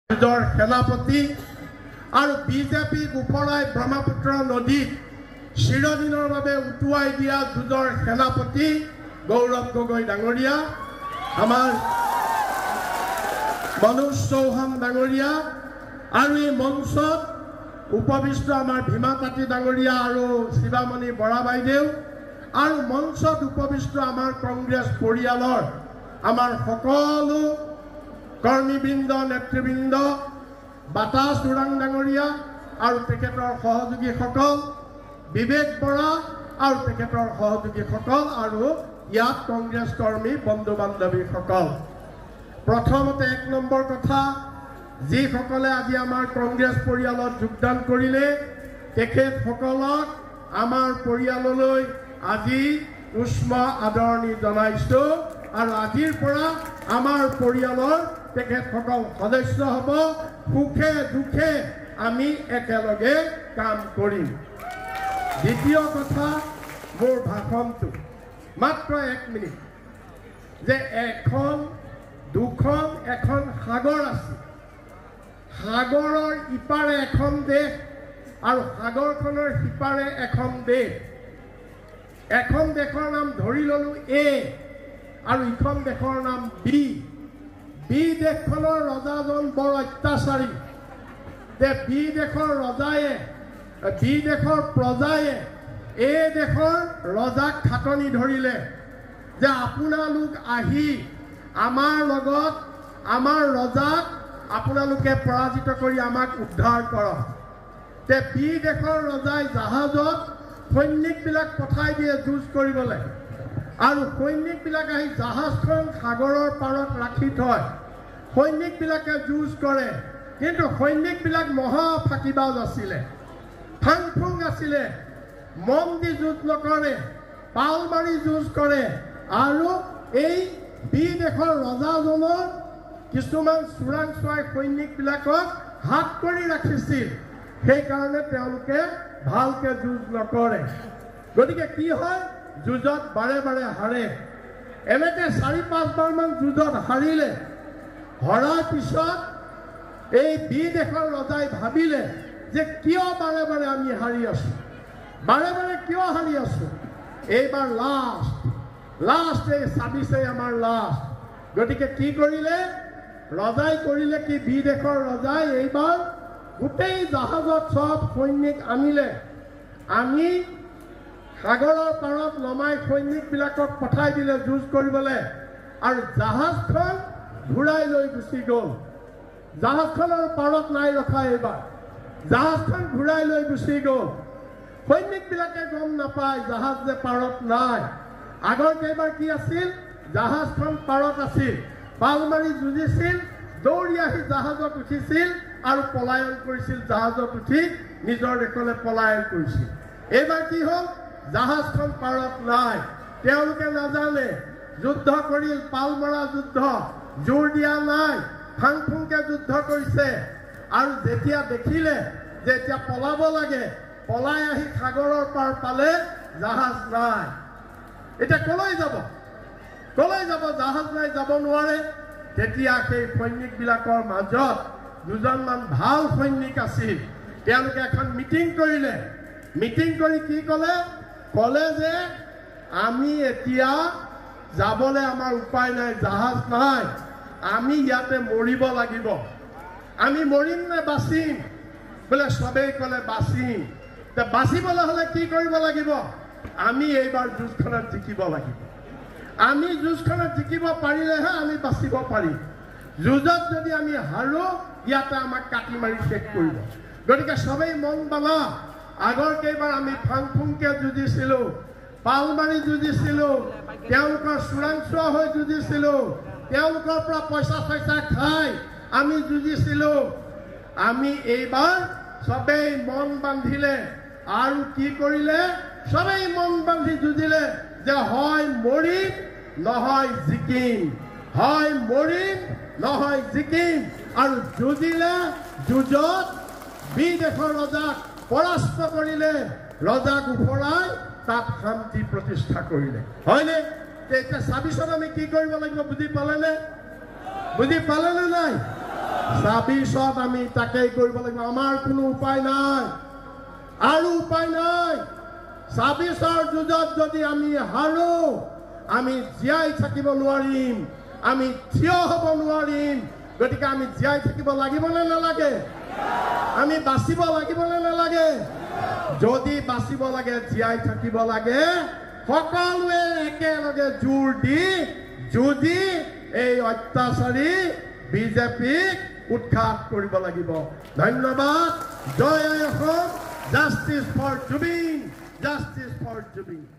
যুঁজৰ সেনাপতি আৰু বিজেপিক উফৰাই ব্ৰহ্মপুত্ৰ নদীত চিৰদিনৰ বাবে উটুৱাই দিয়া যুঁজৰ সেনাপতি গৌৰৱ গগৈ ডাঙৰীয়া, আমাৰ মনোজ চৌহান ডাঙৰীয়া আৰু এই মঞ্চত উপবিষ্ট আমাৰ ভীমা তাঁতী ডাঙৰীয়া আৰু শিৱামণি বৰা বাইদেউ আৰু মঞ্চত উপবিষ্ট আমাৰ কংগ্ৰেছ পৰিয়ালৰ আমাৰ সকলো কৰ্মীবৃন্দ নেতৃবৃন্দ বাতাস দুৰাং ডাঙৰীয়া আৰু তেখেতৰ সহযোগীসকল বিবেক বৰা আৰু তেখেতৰ সহযোগীসকল আৰু ইয়াত কংগ্ৰেছ কৰ্মী বন্ধু বান্ধৱীসকল, প্ৰথমতে এক নম্বৰ কথা, যিসকলে আজি আমাৰ কংগ্ৰেছ পৰিয়ালত যোগদান কৰিলে তেখেতসকলক আমাৰ পৰিয়াললৈ আজি উষ্ম আদৰণি জনাইছো আৰু আজিৰ পৰা আমাৰ পৰিয়ালৰ তেখেতসকল সদস্য হ'ব, সুখে দুখে আমি একেলগে কাম কৰিম। দ্বিতীয় কথা, মোৰ ভাষণটো মাত্ৰ 1 মিনিট, যে এখন সাগৰ আছে, সাগৰৰ ইপাৰে এখন দেশ আৰু সাগৰখনৰ সিপাৰে এখন দেশ। এখন দেশৰ নাম ধৰি ললো এ আৰু ইখন দেশৰ নাম বি। বি দেশখনৰ ৰজাজন বৰ অত্যাচাৰী, যে বি দেশৰ প্ৰজায়ে এ দেশৰ ৰজাক খাটনি ধৰিলে যে আপোনালোক আহি আমাৰ লগত আমাৰ ৰজাক আপোনালোকে পৰাজিত কৰি আমাক উদ্ধাৰ কৰক। তে বি দেশৰ ৰজাই জাহাজত সৈনিকবিলাক পঠাই দিয়ে যুঁজ কৰিবলৈ আৰু সৈনিকবিলাক আহি জাহাজখন সাগৰৰ পাৰত ৰাখি থয়। সৈনিকবিলাকে যুঁজ কৰে, কিন্তু সৈনিকবিলাক মহা ফাঁকিবাজ আছিলে, ফাংফুং আছিলে, মন দি যুঁজ নকৰে, পাল মাৰি যুঁজ কৰে আৰু এই বি দেশৰ ৰজাজনৰ কিছুমান চোৰাংচোৱাই সৈনিকবিলাকক হাত কৰি ৰাখিছিল, সেইকাৰণে তেওঁলোকে ভালকে যুঁজ নকৰে। গতিকে কি হয়, যুঁজত বাৰে বাৰে হাৰে। এনেকে 4-5 বাৰমান যুঁজত হাৰিলে, হৰাৰ পিছত এই বি দেশৰ ৰজাই ভাবিলে যে কিয় বাৰে বাৰে আমি হাৰি আছো, কিয় হাৰি আছো, এইবাৰ লাষ্ট এই 26 আমাৰ লাষ্ট। গতিকে কি কৰিলে ৰজাই, কি বি দেশৰ ৰজাই এইবাৰ গোটেই জাহাজত চব সৈনিক আনিলে, আনি সাগৰৰ পাৰত নমাই সৈনিকবিলাকক পঠাই দিলে যুঁজ কৰিবলৈ আৰু জাহাজখন ঘূৰাই লৈ গুচি গ'ল। জাহাজখনৰ পাৰত নাই ৰখা, এইবাৰ জাহাজখন ঘূৰাই লৈ গুচি গ'ল। সৈনিকবিলাকে গম নাপায় জাহাজ যে পাৰত নাই। আগৰ কেইবাৰ কি আছিল, জাহাজখন পাৰত আছিল, পাল মাৰি যুঁজিছিল, দৌৰি আহি জাহাজত উঠিছিল আৰু পলায়ন কৰিছিল, জাহাজত উঠি নিজৰ দেশলৈ পলায়ন কৰিছিল। এইবাৰ কি হ'ল, জাহাজখন পাৰত নাই, তেওঁলোকে নাজানে, যুদ্ধ কৰিল, পাল মৰা যুদ্ধ, জোৰ দিয়া নাই, ফাংফুংকে যুদ্ধ কৰিছে আৰু যেতিয়া দেখিলে যে এতিয়া পলাব লাগে, পলাই আহি সাগৰৰ পাৰ পালে, জাহাজ নাই। এতিয়া কলৈ যাব, জাহাজ নাই, যাব নোৱাৰে। তেতিয়া সেই সৈনিকবিলাকৰ মাজত দুজনমান ভাল সৈনিক আছিল, তেওঁলোকে এখন মিটিং কৰিলে। মিটিং কৰি কি ক'লে যে আমি এতিয়া যাবলৈ আমাৰ উপায় নাই, জাহাজ নাই, আমি ইয়াতে মৰিব লাগিব। আমি মৰিম নে বাচিম? বোলে চবেই ক'লে বাচিম। বাচিবলৈ হ'লে কি কৰিব লাগিব? আমি এইবাৰ যুঁজখনত জিকিব লাগিব। আমি যুঁজখনত জিকিব পাৰিলেহে আমি বাচিব পাৰিম। যুঁজত যদি আমি হাৰো, ইয়াতে আমাক কাটি মাৰি শেষ কৰিব। গতিকে চবেই মন বালা, আগৰ কেইবাৰ আমি ফাংফুংকে যুঁজিছিলো, পাল মাৰি যুঁজিছিলো, তেওঁলোকৰ চোৰাংচোৱা হৈ যুঁজিছিলো, তেওঁলোকৰ পৰা পইচা খাই আমি যুঁজিছিলো। আমি এইবাৰ চবেই মন বান্ধিলে আৰু কি কৰিলে, চবেই মন বান্ধি যুঁজিলে যে হয় মৰিম নহয় জিকিম, হয় মৰিম নহয় জিকিম। আৰু যুঁজিলে, যুঁজত বি দেশৰ ৰজাক পৰাস্ত কৰিলে, ৰজাক উফৰাই তাত শান্তি প্ৰতিষ্ঠা কৰিলে, হয়নে? এতিয়া 26ত আমি কি কৰিব লাগিব বুজি পালেনে নাই? ছাব্বিছত আমি তাকেই কৰিব লাগিব আমাৰ কোনো উপায় নাই আৰু উপায় নাই ছাব্বিছৰ যুঁজত যদি আমি হাৰো আমি জীয়াই থাকিব নোৱাৰিম আমি থিয় হ'ব নোৱাৰিম গতিকে আমি জীয়াই থাকিব লাগিব নে নালাগে আমি বাচিব লাগিব নে নালাগে যদি বাচিব লাগে জীয়াই থাকিব লাগে সকলোৱে একেলগে জোৰ দি যুঁজি এই অত্যাচাৰী বিজেপিক উৎখাত কৰিব লাগিব ধন্যবাদ জয় Assam justice for Zubeen justice for Zubeen